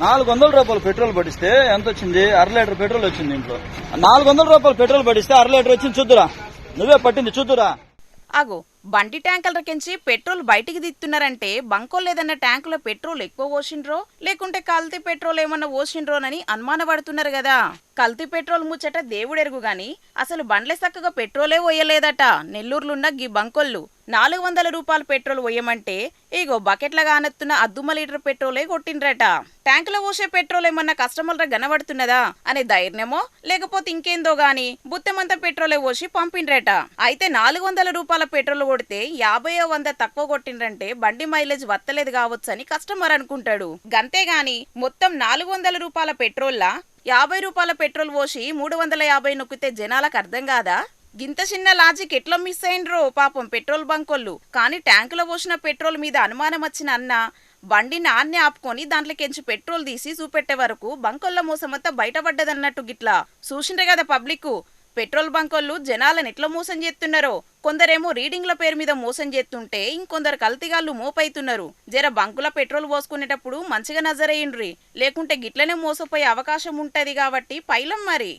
రూపాయలు పెట్రోల్ పడిస్తే ఎంత వచ్చింది? 1/2 లీటర్ పెట్రోల్ వచ్చింది ఇంట్లో. 400 రూపాయలు పెట్రోల్ పడిస్తే 1/2 లీటర్ వచ్చింది. చూద్దురా, నువ్వే పట్టింది చూద్దురా. అగో బండి ట్యాంకులకించి పెట్రోల్ బయటికి దిత్తున్నారంటే బంకోలు ఏదన్నా ట్యాంకులో పెట్రోల్ ఎక్కువ పోసిండ్రో లేకుంటే కల్తీ పెట్రోల్ ఏమన్నా పోసిండ్రోనని అనుమానపడుతున్నారు కదా. కల్తీ పెట్రోల్ ముచ్చట దేవుడెరుగు గాని అసలు బండ్లే చక్కగా పెట్రోలే పోయలేదట నెల్లూరులున్న గీ బంకోళ్ళు. 400 రూపాయల పెట్రోల్ పోయమంటే ఇగో బకెట్ల కానెత్తున్న అద్దుమ లీటర్ పెట్రోలే కొట్టిండ్రట. ట్యాంకులో పోసే పెట్రోల్ ఏమన్నా కస్టమర్ల గనబడుతున్నదా అనే ధైర్యమో లేకపోతే ఇంకేందో గాని బుత్తెమంతా పెట్రోలే పోసి పంపిండ్రట. అయితే 400 రూపాయల పెట్రోల్ కొడితే 50-100 తక్కువ కొట్టిండ్రంటే బండి మైలేజ్ వత్తలేదు కావచ్చని కస్టమర్ అనుకుంటాడు. గంతేగాని మొత్తం 400 రూపాయల పెట్రోల్లా 50 రూపాయల పెట్రోల్ పోసి 350 నొక్కితే జనాలకు అర్థం కాదా? గింత చిన్న లాజిక్ ఎట్లా మిస్ అయిండ్రో పాపం పెట్రోల్ బంకోళ్ళు. కానీ ట్యాంకులో పోసిన పెట్రోల్ మీద అనుమానం వచ్చిన అన్న బండి నాన్నే ఆపుకొని దాంట్లోకెంచి పెట్రోల్ తీసి చూపెట్టే వరకు బంకోళ్ళ మోసమంతా బయటపడ్డదన్నట్టు గిట్లా చూసిండ్రే కదా పబ్లిక్. పెట్రోల్ బంకోళ్ళు జనాలను ఎట్లా మోసం చేస్తున్నారో. కొందరేమో రీడింగ్ల పేరు మీద మోసం చేస్తుంటే ఇంకొందరు కల్తీగాళ్ళు మోపైతున్నారు. జర బంకుల పెట్రోల్ పోసుకునేటప్పుడు మంచిగా నజరేయండ్రి, లేకుంటే గిట్లనే మోసపోయే అవకాశం ఉంటది కాబట్టి పైలం మరి.